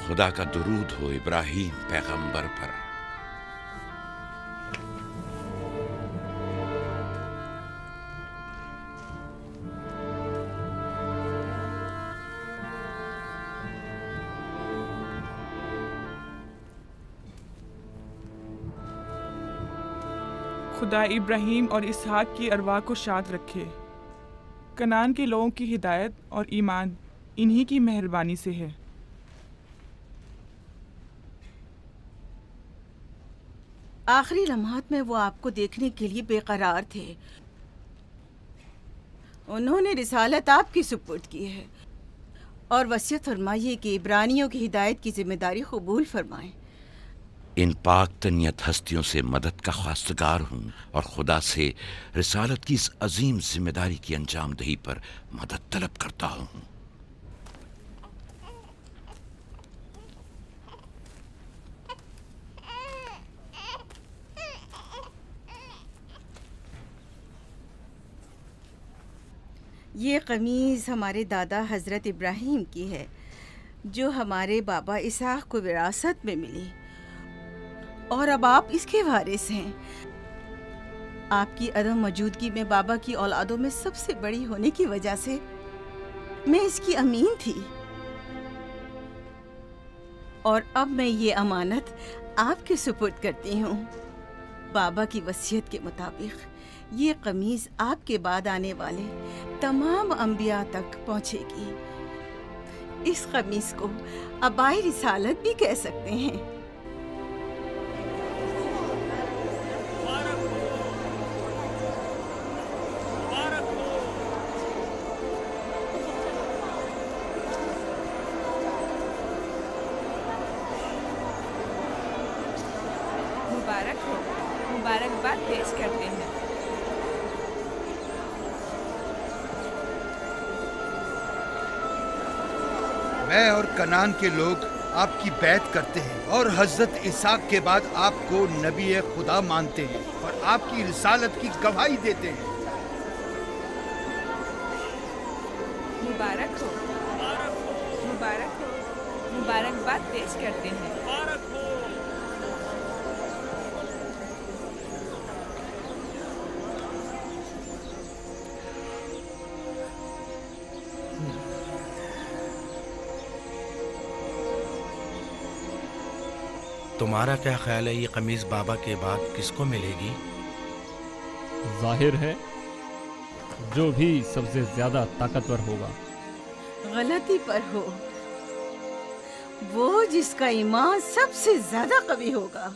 खुदा का दुरूद हो इब्राहीम पैगंबर पर। खुदा इब्राहीम और इसहाक की अरवाह को शाद रखे। कनान के लोगों की हिदायत और ईमान इन्हीं की मेहरबानी से है। आखिरी लम्हात में वो आपको देखने के लिए बेकरार थे। उन्होंने रिसालत आपकी सुपुर्द की है और वसीयत फरमाइए कि इब्रानियों की हिदायत की जिम्मेदारी कबूल फरमाएं। इन पाक तनियत हस्तियों से मदद का ख्वास्तगार हूँ और खुदा से रिसालत की इस अजीम जिम्मेदारी की अंजामदही पर मदद तलब करता हूँ। ये कमीज़ हमारे दादा हज़रत इब्राहीम की है, जो हमारे बाबा इसहाक को विरासत में मिली, और अब आप इसके वारिस हैं। आपकी अदम मौजूदगी में बाबा की औलादों में सबसे बड़ी होने की वजह से मैं इसकी अमीन थी, और अब मैं ये अमानत आपके सुपुर्द करती हूँ। बाबा की वसीयत के मुताबिक ये कमीज आपके बाद आने वाले तमाम अंबिया तक पहुँचेगी। इस कमीज को अबाई रिसालत भी कह सकते हैं। मुबारक हो, मुबारकबाद पेश करते हैं। मैं और कनान के लोग आपकी बैत करते हैं और हजरत इसहाक के बाद आपको नबी खुदा मानते हैं और आपकी रिसालत की गवाही देते हैं। मुबारक हो, मुबारक हो, मुबारकबाद पेश करते हैं। तुम्हारा क्या ख्याल है, ये कमीज बाबा के बाद किसको मिलेगी? जाहिर है जो भी सबसे ज्यादा ताकतवर होगा। गलती पर हो, वो जिसका ईमान सबसे ज्यादा कवी होगा।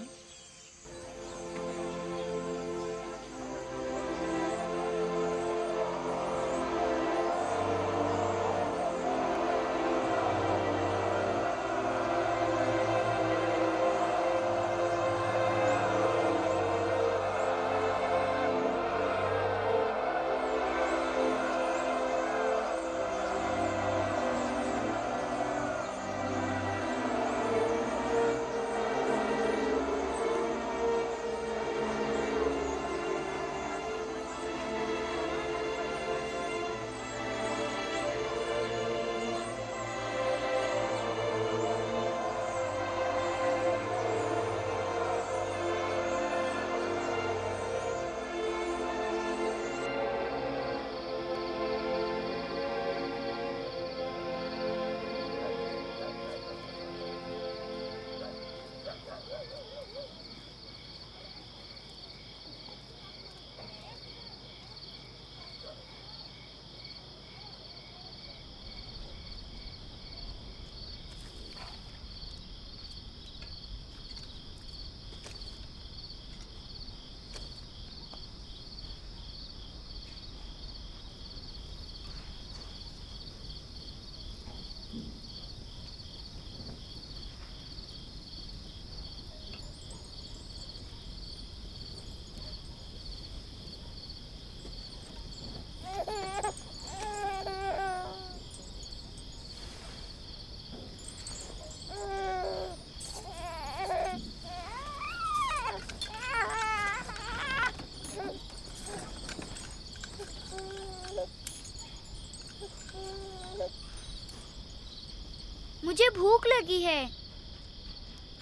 मुझे भूख लगी है।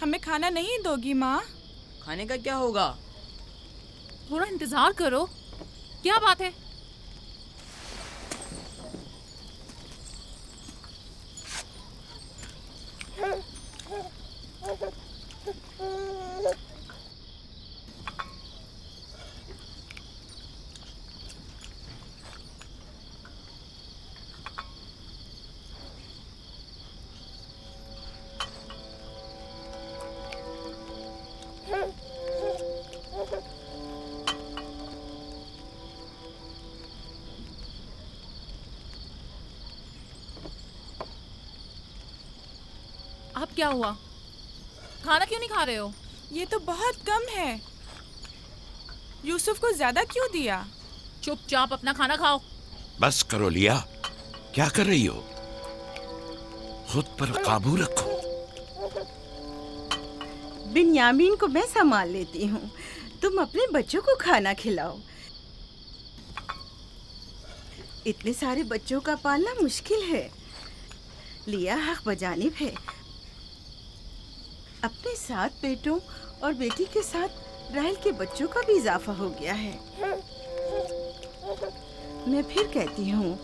हमें खाना नहीं दोगी माँ? खाने का क्या होगा? थोड़ा इंतजार करो। क्या बात है? अब क्या हुआ? खाना क्यों नहीं खा रहे हो? ये तो बहुत कम है। यूसुफ को ज्यादा क्यों दिया? चुपचाप अपना खाना खाओ। बस करो लिया, क्या कर रही हो? खुद पर काबू रखो। बिन्यामीन को मैं संभाल लेती हूँ, तुम अपने बच्चों को खाना खिलाओ। इतने सारे बच्चों का पालना मुश्किल है। लिया हक बजानिब है। अपने 7 बेटों और बेटी के साथ राहेल के बच्चों का भी इजाफा हो गया है। मैं फिर कहती हूँ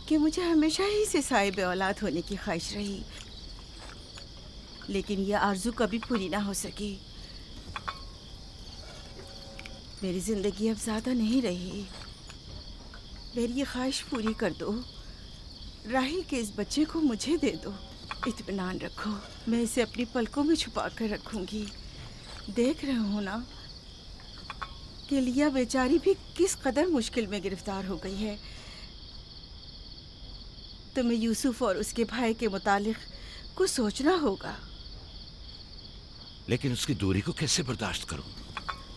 कि मुझे हमेशा ही से साहिब औलाद होने की ख्वाहिश रही, लेकिन यह आरज़ू कभी पूरी ना हो सकी। मेरी जिंदगी अब ज़्यादा नहीं रही। मेरी ये ख्वाहिश पूरी कर दो। राहिल के इस बच्चे को मुझे दे दो। इत्मीनान रखो, मैं इसे अपनी पलकों में छुपा कर रखूंगी। देख रहे हो ना कि लिया बेचारी भी किस कदर मुश्किल में गिरफ्तार हो गई है। तुम्हें यूसुफ और उसके भाई के मुतालिक कुछ सोचना होगा। लेकिन उसकी दूरी को कैसे बर्दाश्त करूं?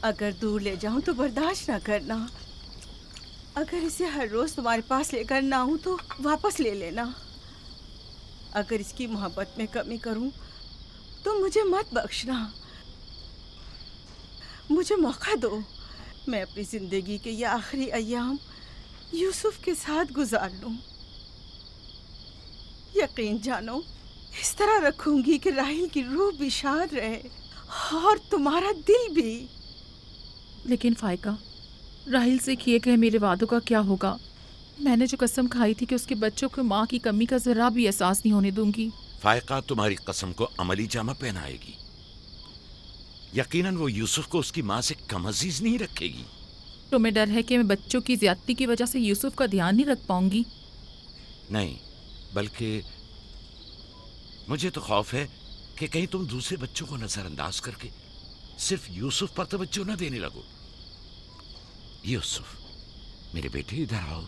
अगर दूर ले जाऊं तो बर्दाश्त ना करना। अगर इसे हर रोज तुम्हारे पास लेकर ना आऊं तो वापस ले लेना। अगर इसकी मोहब्बत में कमी करूं तो मुझे मत बख्शना। मुझे मौका दो, मैं अपनी जिंदगी के ये आखिरी अय्याम यूसुफ के साथ गुजार लूं। यकीन जानो, इस तरह रखूंगी कि राहिल की रूह भी शाद रहे और तुम्हारा दिल भी। लेकिन फाइका, राहिल से किए गए मेरे वादों का क्या होगा? मैंने जो कसम खाई थी कि उसके बच्चों को माँ की कमी का जरा भी एहसास नहीं होने दूंगी। फायका तुम्हारी कसम को अमली जामा पहनाएगी। यकीनन वो यूसुफ को उसकी माँ से कम अजीज नहीं रखेगी। तुम्हें डर है कि मैं बच्चों की ज्यादती की वजह से यूसुफ का ध्यान नहीं रख पाऊंगी? नहीं, बल्कि मुझे तो खौफ है कि कहीं तुम दूसरे बच्चों को नजरअंदाज करके सिर्फ यूसुफ पर तवज्जो न देने लगो। यूसुफ, मेरे बेटे, इधर आओ।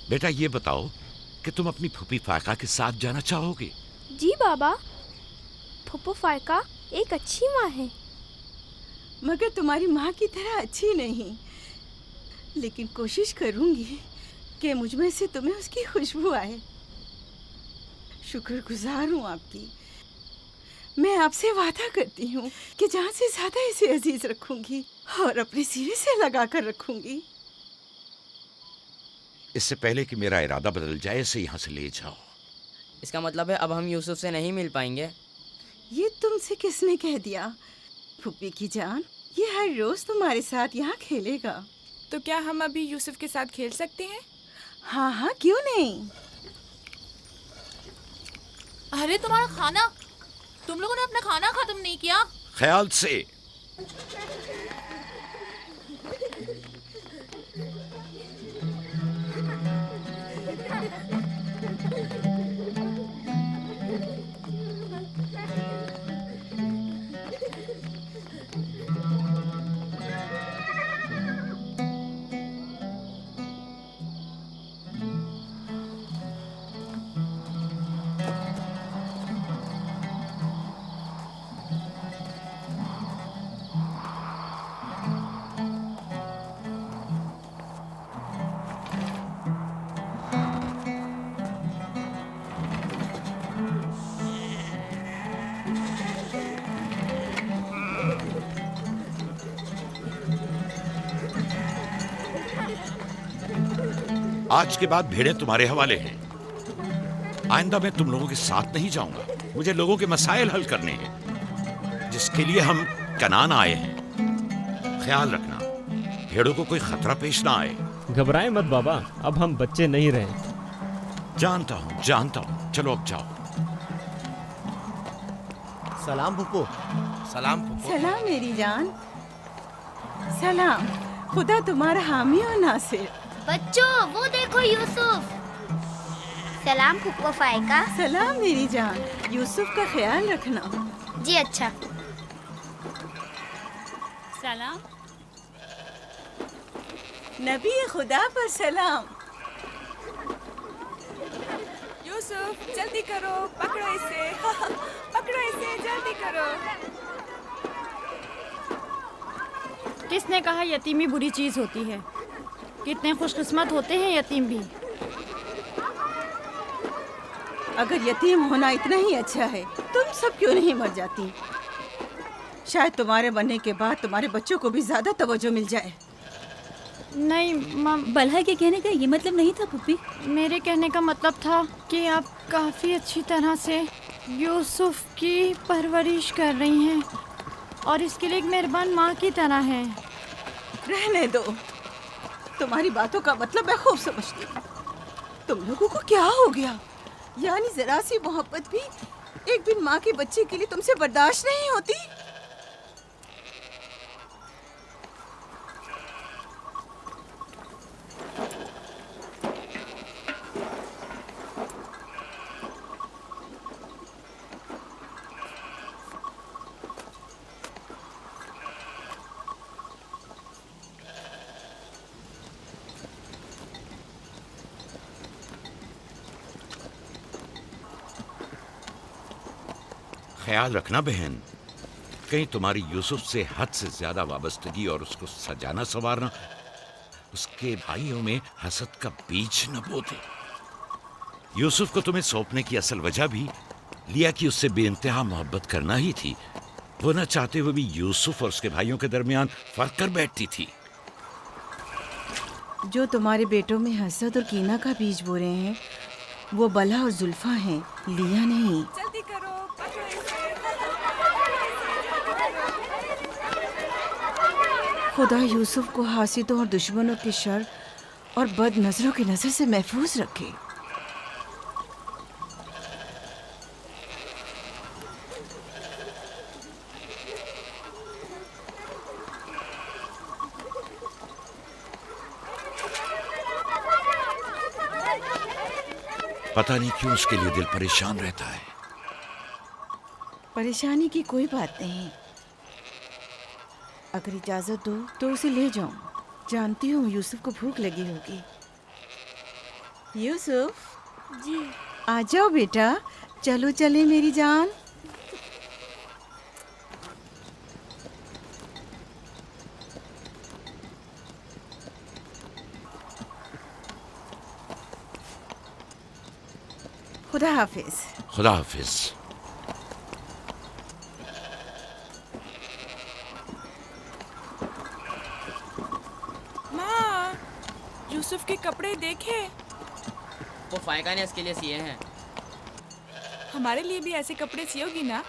बेटा, ये बताओ कि तुम अपनी फूफी फायका के साथ जाना चाहोगे? जी बाबा, फूफो फायका एक अच्छी माँ है। मगर तुम्हारी माँ की तरह अच्छी नहीं, लेकिन कोशिश करूंगी कि मुझ में से तुम्हें उसकी खुशबू आए। शुक्रगुजार हूँ आपकी। मैं आपसे वादा करती हूँ कि जान से ज्यादा इसे अजीज रखूंगी और अपने सीने से लगा कर रखूंगी। इससे पहले कि मेरा इरादा बदल जाए, इसे यहाँ से ले जाओ। इसका मतलब है अब हम यूसुफ से नहीं मिल पाएंगे? ये तुमसे किसने कह दिया? फूफी की जान, ये हर रोज तुम्हारे साथ यहाँ खेलेगा। तो क्या हम अभी यूसुफ के साथ खेल सकते हैं? हाँ हाँ, क्यों नहीं। अरे तुम्हारा खाना, तुम लोगों ने अपना खाना खत्म नहीं किया? ख्याल से। आज के बाद भेड़ें तुम्हारे हवाले हैं। आइंदा मैं तुम लोगों के साथ नहीं जाऊंगा। मुझे लोगों के मसाइल हल करने हैं, जिसके लिए हम कनान आए हैं। ख्याल रखना भेड़ों को कोई खतरा पेश ना आए। घबराए मत बाबा, अब हम बच्चे नहीं रहे। जानता हूँ। चलो अब जाओ। सलाम फुप्पो। सलाम फुप्पो। सलाम मेरी जान। सलाम। खुदा तुम्हारा हामी और नासिर। बच्चों वो देखो यूसुफ। सलाम फुप्पो फाइका। सलाम मेरी जान। यूसुफ का ख्याल रखना। जी अच्छा। सलाम। नबी खुदा पर सलाम। यूसुफ जल्दी करो, पकड़ो इसे। पकड़ो इसे, जल्दी करो। किसने कहा यतीमी बुरी चीज होती है? कितने खुशकिस्मत होते हैं यतीम भी। अगर यतीम होना इतना ही अच्छा है, तुम सब क्यों नहीं मर जाती? शायद तुम्हारे बनने के बाद तुम्हारे बच्चों को भी ज्यादा तवज्जो मिल जाए। नहीं मम, बलहा के कहने का ये मतलब नहीं था पुप्पी। मेरे कहने का मतलब था कि आप काफ़ी अच्छी तरह से यूसुफ की परवरिश कर रही हैं और इसके लिए एक मेहरबान माँ की तरह हैं। रहने दो, तुम्हारी बातों का मतलब मैं खूब समझती हूँ। तुम लोगों को क्या हो गया? यानी जरा सी मोहब्बत भी एक बिन माँ के बच्चे के लिए तुमसे बर्दाश्त नहीं होती? ख्याल रखना बहन, कहीं तुम्हारी यूसुफ से हद से ज्यादा वाबस्तगी और उसको सजाना संवारना उसके भाइयों में हसद का बीज न बो दे। यूसुफ को तुम्हें सौंपने की असल वजह भी लिया कि उससे बेइंतहा मोहब्बत करना ही थी। वो न चाहते हुए भी यूसुफ और उसके भाइयों के दरमियान फर्क कर बैठती थी। जो तुम्हारे बेटों में हसद और कीना का बीज बो रहे हैं, वो बला और जुल्फा हैं, लिया नहीं। जल्दी करो, पकड़ो इसे। खुदा यूसुफ को हासिदों और दुश्मनों के शर और बद नजरों की नजर से महफूज रखे। पता नहीं क्यों उसके लिए दिल परेशान रहता है। परेशानी की कोई बात नहीं। अगर इजाजत दो तो उसे ले जाऊं। जानती हूँ यूसुफ को भूख लगी होगी। यूसुफ जी आ जाओ बेटा, चलो चले मेरी जान। खुदा हाफिज। खुदा हाफिज। माँ, यूसुफ के कपड़े देखे। वो फायका ने इसके लिए सिए हैं। हमारे लिए भी ऐसे कपड़े सियोगी ना?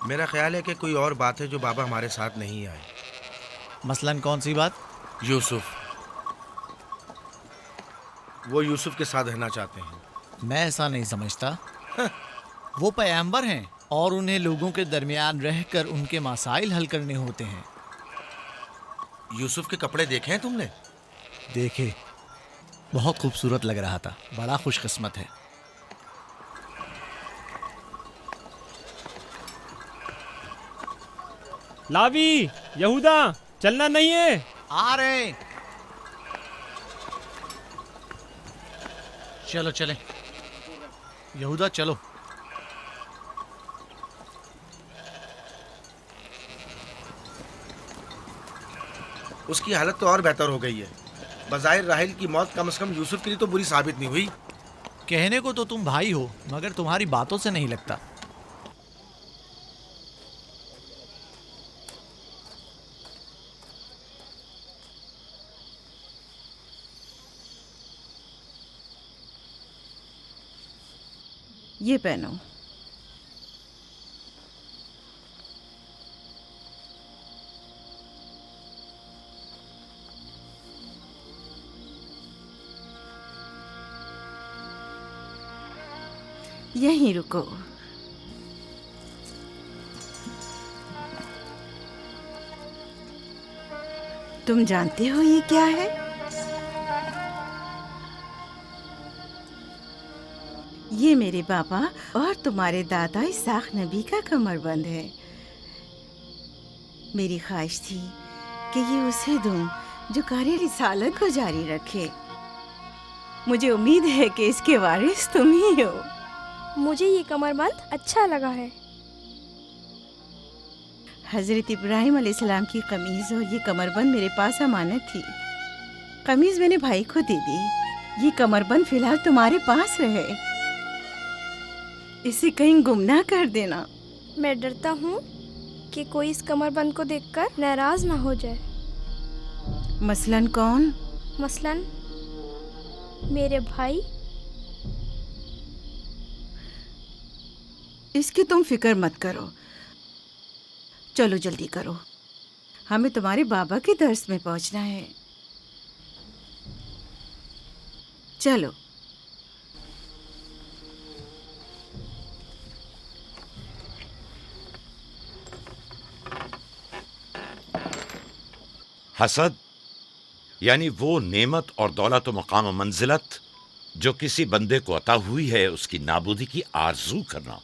मेरा ख्याल है कि कोई और बात है जो बाबा हमारे साथ नहीं आए। मसलन कौन सी बात? यूसुफ। वो यूसुफ के साथ रहना चाहते हैं। मैं ऐसा नहीं समझता। वो पैगंबर हैं और उन्हें लोगों के दरमियान रहकर उनके मसाइल हल करने होते हैं। यूसुफ के कपड़े देखे हैं तुमने? देखे, बहुत खूबसूरत लग रहा था। बड़ा खुशकिस्मत है। लावी, यहूदा, चलना नहीं है। आ रहे हैं। चलो चले यहूदा, चलो। उसकी हालत तो और बेहतर हो गई है। बज़ाहिर राहिल की मौत कम से कम यूसुफ के लिए तो बुरी साबित नहीं हुई। कहने को तो तुम भाई हो, मगर तुम्हारी बातों से नहीं लगता। ये पहनो। यहीं रुको। तुम जानते हो ये क्या है? ये मेरे बाबा और तुम्हारे दादा इसाक नबी का कमरबंद है। मेरी ख्वाहिश थी कि ये उसे दूं जो कार्य रिसालत को जारी रखे। मुझे उम्मीद है कि इसके वारिस तुम ही हो। मुझे ये कमरबंद अच्छा लगा है। हजरत इब्राहिम अलैहिस्सलाम की कमीज और ये कमरबंद मेरे पास अमानत थी। कमीज मैंने भाई को दे दी। ये कमरबंद फिलहाल तुम्हारे पास रहे। इसे कहीं गुम ना कर देना। मैं डरता हूँ कि कोई इस कमरबंद को देखकर नाराज ना हो जाए। मसलन कौन? मसलन मेरे भाई। इसकी तुम फिक्र मत करो। चलो जल्दी करो, हमें तुम्हारे बाबा के दर्स में पहुंचना है। चलो। हसद यानी वो नेमत और दौलत व मकाम व मंजिलत जो किसी बंदे को अता हुई है, उसकी नाबूदी की आरजू करना।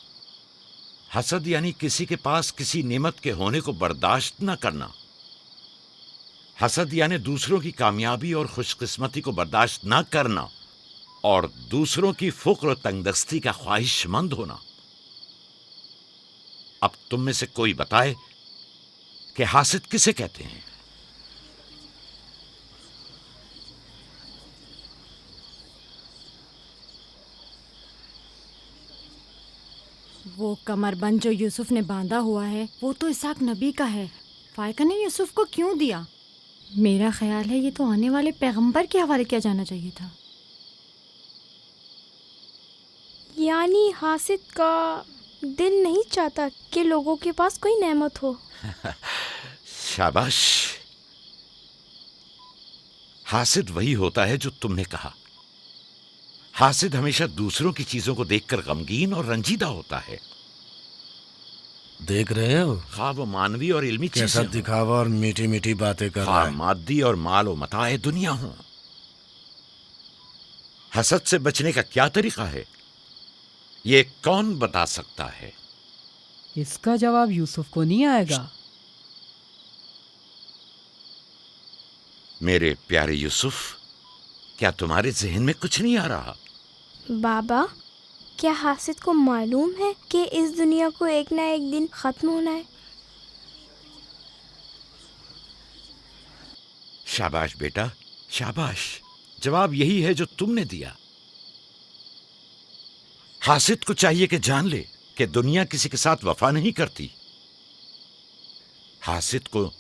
हसद यानी किसी के पास किसी नेमत के होने को बर्दाश्त न करना। हसद यानी दूसरों की कामयाबी और खुशकिस्मती को बर्दाश्त न करना और दूसरों की फुक्र और तंगदस्ती का ख्वाहिशमंद होना। अब तुम में से कोई बताए कि हासिद किसे कहते हैं? वो कमरबंद जो यूसुफ ने बांधा हुआ है वो तो इसाक नबी का है। फायका ने यूसुफ को क्यों दिया? मेरा ख्याल है ये तो आने वाले पैगंबर के हवाले किया जाना चाहिए था। यानी हासिद का दिल नहीं चाहता कि लोगों के पास कोई नेमत हो। शाबाश। हासिद वही होता है जो तुमने कहा। हासिद हमेशा दूसरों की चीजों को देखकर गमगीन और रंजीदा होता है। देख रहे हो खा वो मानवी और इल्मी कैसा चीजें दिखावा और मीठी मीठी बातें कर रहा है। मादी और माल व मताए दुनिया हो। हसद से बचने का क्या तरीका है, ये कौन बता सकता है? इसका जवाब यूसुफ को नहीं आएगा। मेरे प्यारे यूसुफ, क्या तुम्हारे जहन में कुछ नहीं आ रहा? बाबा, क्या हासिद को मालूम है कि इस दुनिया को एक ना एक दिन खत्म होना है? शाबाश बेटा, शाबाश। जवाब यही है जो तुमने दिया। हासिद को चाहिए कि जान ले कि दुनिया किसी के साथ वफा नहीं करती। हासिद को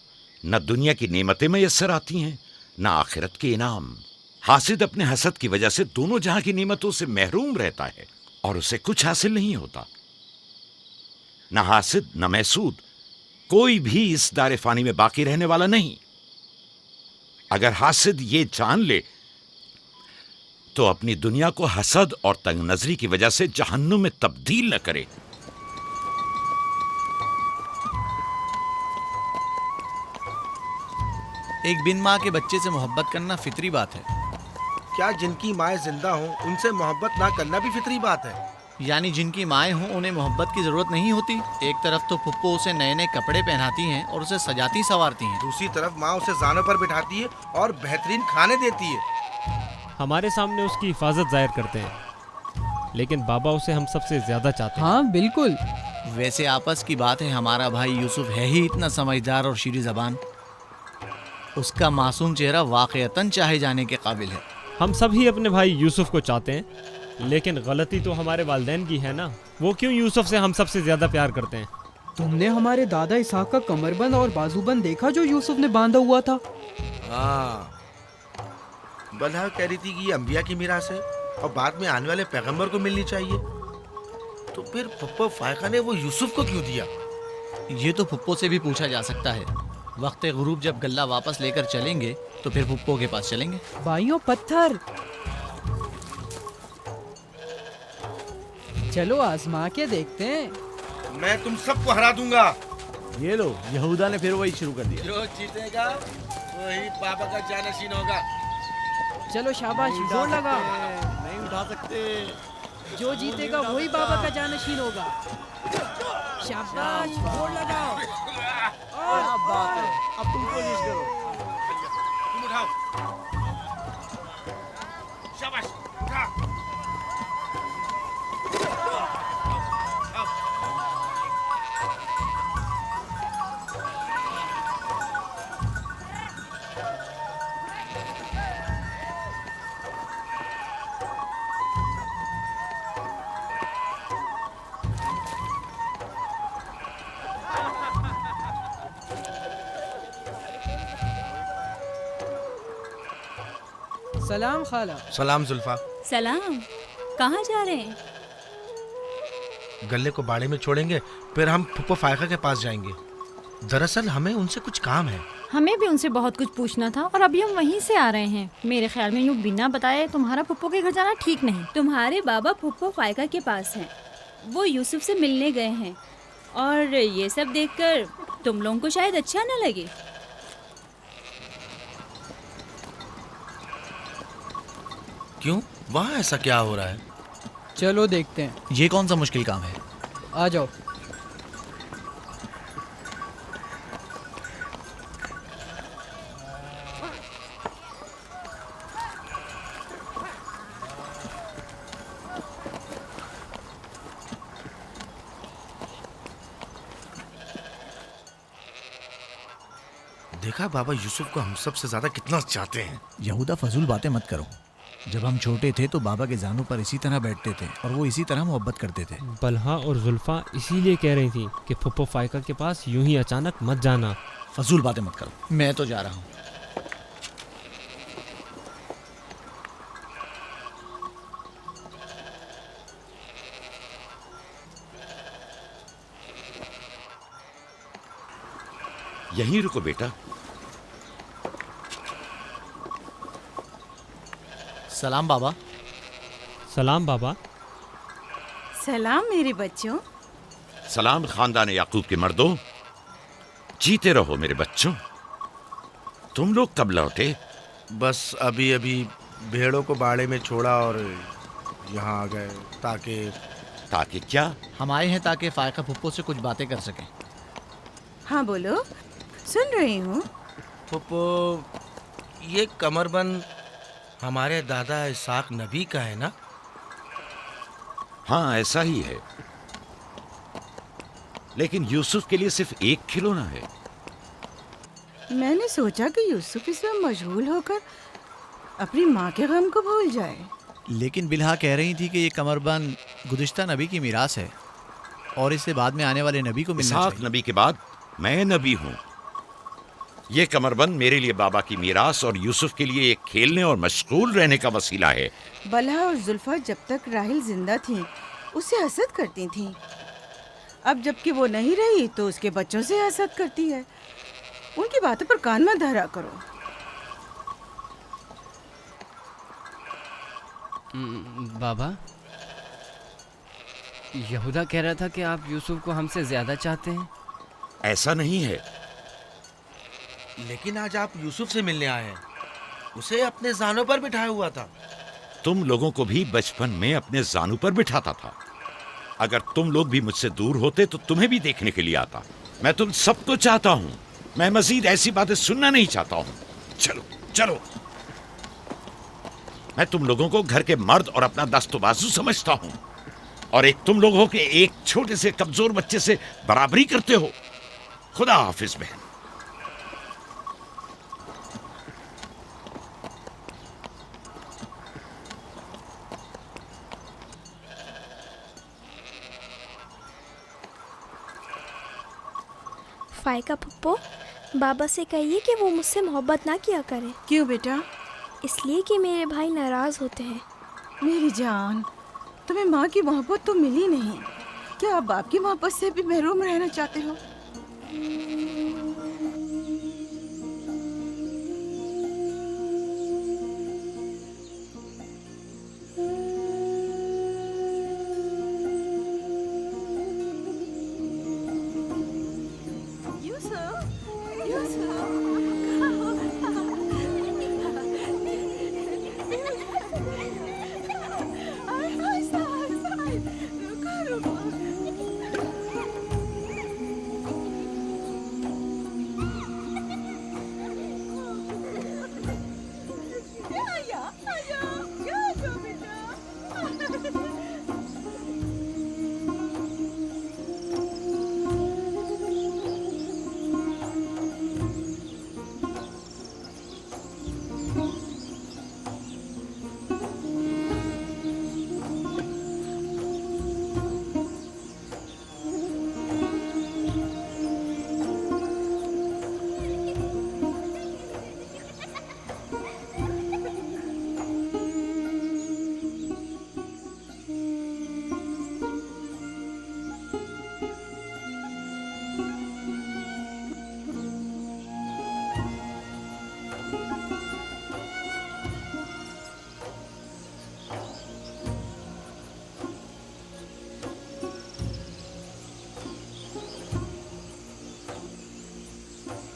न दुनिया की नेमतें मैसर आती हैं, न आखिरत के इनाम। हासिद अपने हसद की वजह से दोनों जहां की नेमतों से महरूम रहता है और उसे कुछ हासिल नहीं होता। न हासिद न महसूद, कोई भी इस दारे फानी में बाकी रहने वाला नहीं। अगर हासिद ये जान ले तो अपनी दुनिया को हसद और तंग नजरी की वजह से जहन्नुम में तब्दील न करे। एक बिन माँ के बच्चे से मोहब्बत करना फितरी बात है। क्या जिनकी माएँ जिंदा हों उनसे मोहब्बत ना करना भी फितरी बात है? यानी जिनकी माएँ हों उन्हें मोहब्बत की जरूरत नहीं होती। एक तरफ तो पुप्पो उसे नए नए कपड़े पहनाती हैं और उसे सजाती संवारती हैं, दूसरी तरफ माँ उसे जानों पर बिठाती है और बेहतरीन खाने देती है। हमारे सामने उसकी हिफाजत जाहिर करते हैं, लेकिन बाबा उसे हम सबसे ज्यादा चाहते हैं। हाँ बिल्कुल। वैसे आपस की बात है, हमारा भाई यूसुफ है ही इतना समझदार और शीरी ज़बान। उसका मासूम चेहरा वाकईतन चाहे जाने के काबिल है। हम सभी अपने भाई यूसुफ को चाहते हैं, लेकिन गलती तो हमारे वालिदैन की है ना। वो क्यों यूसुफ से हम सबसे ज्यादा प्यार करते हैं? तुमने हमारे दादा इसाक का कमरबंद और बाजूबंद देखा जो यूसुफ ने बांधा हुआ था? हाँ, बल्हा कह रही थी कि ये अंबिया की मीरास है और बाद में आने वाले पैगंबर को मिलनी चाहिए। तो फिर फुप्पो फायका ने वो यूसुफ को क्यों दिया? ये तो फुप्पो से भी पूछा जा सकता है। वक्त गुरूब जब गल्ला वापस लेकर चलेंगे तो फिर फुप्पो के पास चलेंगे। भाइयों पत्थर, चलो आजमा के देखते हैं। मैं तुम सबको हरा दूंगा। ये लो, यहूदा ने फिर वही शुरू कर दिया। जो जीतेगा वही बाबा का जानशीन होगा। चलो शाबाश, जोर लगाओ। नहीं उठा सकते। जो जीतेगा वही बाबा का जानशीन होगा। शाबाश, जोर लगाओ। क्या बात है, अब तुम कोशिश करो। तुम उठाओ। शाबाश, उठा। सलाम खाला। सलाम जुल्फा। सलाम। कहाँ जा रहे हैं? गल्ले को बाड़े में छोड़ेंगे, फिर हम फुप्पो फायका के पास जाएंगे। दरअसल हमें उनसे कुछ काम है। हमें भी उनसे बहुत कुछ पूछना था और अभी हम वहीं से आ रहे हैं। मेरे ख्याल में यूँ बिना बताए तुम्हारा फुप्पो के घर जाना ठीक नहीं। तुम्हारे बाबा फुप्पो फायका के पास हैं। वो यूसुफ से मिलने गए हैं और ये सब देखकर तुम लोगों को शायद अच्छा न लगे। क्यों? वहाँ ऐसा क्या हो रहा है? चलो देखते हैं। ये कौन सा मुश्किल काम है? आ जाओ। देखा बाबा यूसुफ को हम सबसे ज्यादा कितना चाहते हैं। यहूदा फजूल बातें मत करो। जब हम छोटे थे तो बाबा के जानों पर इसी तरह बैठते थे और वो इसी तरह मोहब्बत करते थे। बलहा और जुल्फा इसीलिए कह रही थी कि फुप्पो फायका के पास यूं ही अचानक मत जाना। फजूल बातें मत करो, मैं तो जा रहा हूँ। यहीं रुको बेटा। सलाम बाबा। सलाम बाबा। सलाम मेरे बच्चों। सलाम खानदान याकूब के मर्दों। जीते रहो मेरे बच्चों। तुम लोग कब लौटे? बस अभी अभी भेड़ों को बाड़े में छोड़ा और यहाँ आ गए। ताकि क्या? हम आए हैं ताकि फायका फुप्पो से कुछ बातें कर सकें। हाँ बोलो, सुन रही हूँ। फुप्पो, ये कमरबंद हमारे दादा इसाक नबी का है ना? हाँ ऐसा ही है, लेकिन यूसुफ के लिए सिर्फ एक खिलौना है। मैंने सोचा कि यूसुफ इसमें मशगूल होकर अपनी माँ के गम को भूल जाए। लेकिन बिलहा कह रही थी कि ये कमरबंद गुज़िश्ता नबी की मीरास है और इससे बाद में आने वाले नबी को मिलना चाहिए। इसाक नबी के बाद मैं नबी हूँ। ये कमरबंद मेरे लिए बाबा की मीरास और यूसुफ के लिए एक खेलने और मशगूल रहने का वसीला है। बलहा और जुल्फा जब तक राहिल जिंदा थी उससे हसद करती थीं। अब जबकि वो नहीं रही तो उसके बच्चों से हसद करती है। उनकी बातों पर कान मत धरा करो। बाबा, यहूदा कह रहा था कि आप यूसुफ को हमसे ज्यादा चाहते हैं। ऐसा नहीं है। लेकिन आज आप यूसुफ से मिलने आए हैं। उसे अपने जानों पर बिठाया हुआ था। तुम लोगों को भी बचपन में अपने जानू पर बिठाता था। अगर तुम लोग भी मुझसे दूर होते तो तुम्हें भी देखने के लिए आता। मैं तुम सबको चाहता हूँ। मैं मजीद ऐसी बातें सुनना नहीं चाहता हूँ। चलो चलो। मैं तुम लोगों को घर के मर्द और अपना दस्तबाजू समझता हूँ, और एक तुम लोग हो कि एक छोटे से कमजोर बच्चे से बराबरी करते हो। खुदा हाफिज बहन। फायका पप्पो, बाबा से कहिए कि वो मुझसे मोहब्बत ना किया करे। क्यों बेटा? इसलिए कि मेरे भाई नाराज होते हैं। मेरी जान, तुम्हें माँ की मोहब्बत तो मिली नहीं। क्या आप बाप की मोहब्बत से भी महरूम रहना चाहते हो?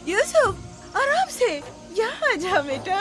यूसुफ, आराम से, यहाँ आ जा बेटा।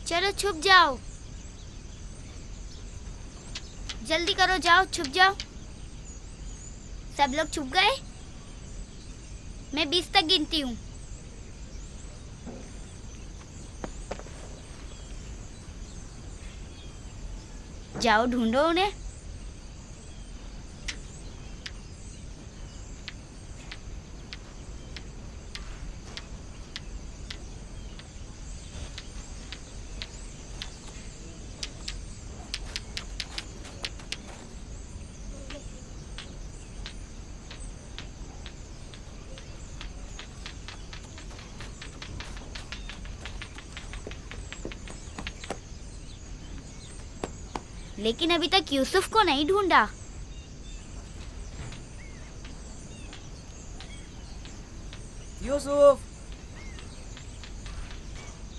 चलो छुप जाओ, जल्दी करो, जाओ छुप जाओ। सब लोग छुप गए? मैं 20 तक गिनती हूँ। जाओ ढूंढो उन्हें। लेकिन अभी तक यूसुफ को नहीं ढूंढा। यूसुफ,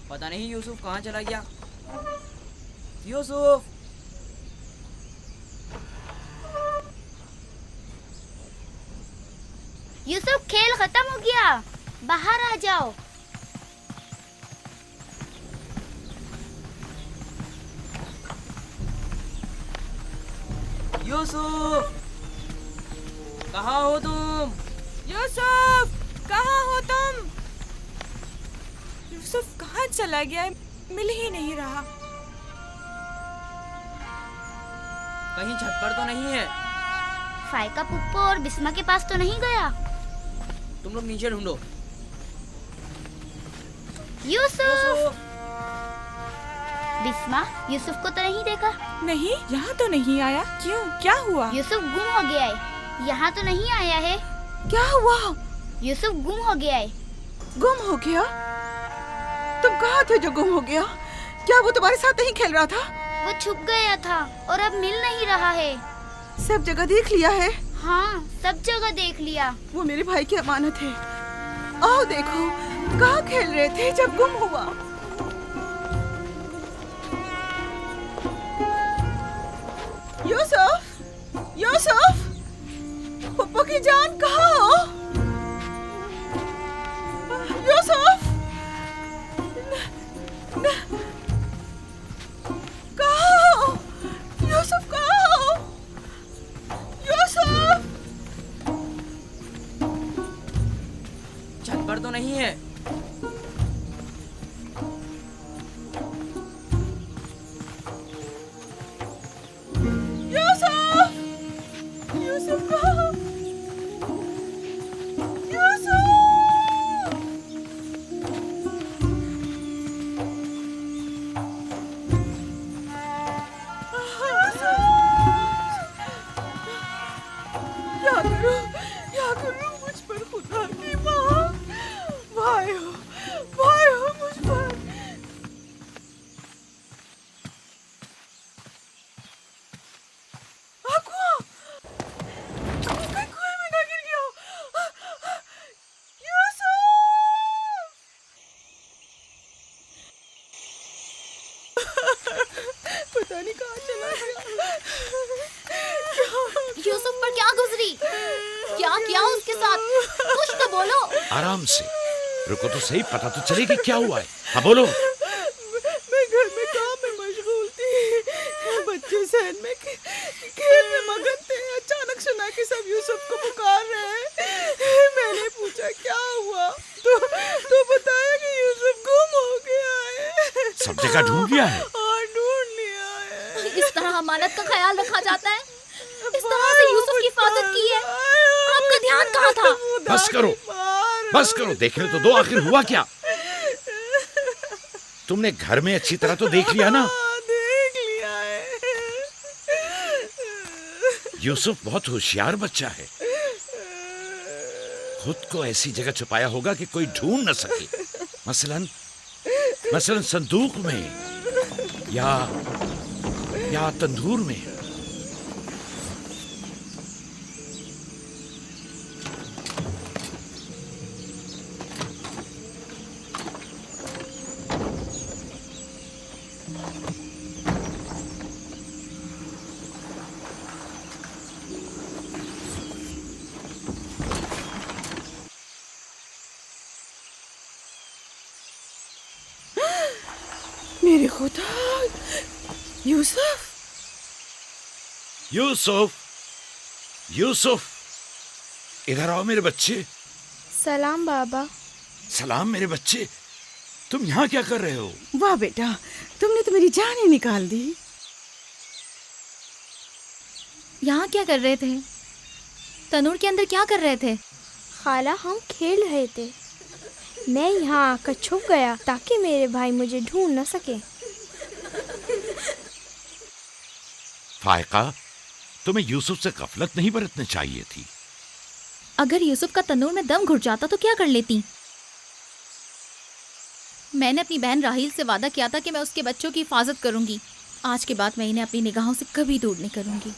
पता नहीं यूसुफ कहाँ चला गया। यूसुफ, यूसुफ, खेल खत्म हो गया, बाहर आ जाओ। यूसुफ, कहाँ हो तुम? यूसुफ, कहाँ हो तुम? यूसुफ कहाँ चला गया है? मिल ही नहीं रहा। कहीं छत पर तो नहीं है? फाइका पुप्पो और बिस्मा के पास तो नहीं गया? तुम लोग नीचे ढूंढो। यूसुफ! बिस्मा, यूसुफ को तो नहीं देखा? नहीं, यहाँ तो नहीं आया। क्यों, क्या हुआ? यूसुफ गुम हो गया है, यहाँ तो नहीं आया है। क्या हुआ? यूसुफ गुम हो गया है। गुम हो गया? तुम कहाँ थे जो गुम हो गया? क्या वो तुम्हारे साथ नहीं खेल रहा था? वो छुप गया था और अब मिल नहीं रहा है। सब जगह देख लिया है? हाँ, सब जगह देख लिया। वो मेरे भाई की अमानत है। आओ देखो, कहाँ खेल रहे थे जब गुम हुआ? यूसुफ, यूसुफ, पप्पू की जान कहाँ हो? यूसुफ, छत पर तो नहीं है? यूसुफ! यूसुफ कहाँ? यूसुफ! क्या करूं मुझ पर खुदा की माँ, भाई हो मुझ पर। कुएं में ना गिर गया। यूसुफ! पता नहीं कहाँ चला गया। यूसुफ पर क्या गुजरी? क्या किया उसके साथ? कुछ तो बोलो। आराम से रुको तो सही, पता तो चले कि क्या हुआ है। हाँ बोलो। मैं घर में काम में मशगूल थी, बच्चे सहन में खेल में मगन थे। अचानक सुना कि सब यूसुफ को पुकार रहे हैं। मैंने पूछा क्या हुआ, तो बताया कि यूसुफ गुम हो गया है। सब जगह ढूंढ लिया है? हाँ, ढूंढ लिया है। इस तरह अमानत का ख्याल रखा जाता है? इस तरह से यूसुफ की हिफाजत की है? आपका ध्यान कहाँ था? बस करो, देखने तो दो, आखिर हुआ क्या? तुमने घर में अच्छी तरह तो देख लिया ना? देख लिया है। यूसुफ बहुत होशियार बच्चा है, खुद को ऐसी जगह छुपाया होगा कि कोई ढूंढ न सके। मसलन संदूक में या तंदूर में। मेरे खुदा, यूसुफ! यूसुफ, इधर आओ मेरे बच्चे। सलाम बाबा। सलाम मेरे बच्चे, तुम यहाँ क्या कर रहे हो? वाह बेटा, तुमने तो मेरी जान ही निकाल दी। यहाँ क्या कर रहे थे? तनूर के अंदर क्या कर रहे थे? खाला, हम खेल रहे थे। मैं यहाँ आकर छुप गया ताकि मेरे भाई मुझे ढूंढ न सके। फायका, तुम्हें यूसुफ से गफलत नहीं बरतनी चाहिए थी। अगर यूसुफ का तनूर में दम घुट जाता तो क्या कर लेती? मैंने अपनी बहन राहील से वादा किया था कि मैं उसके बच्चों की हिफाजत करूंगी। आज के बाद मैं इन्हें अपनी निगाहों से कभी दूर नहीं करूंगी।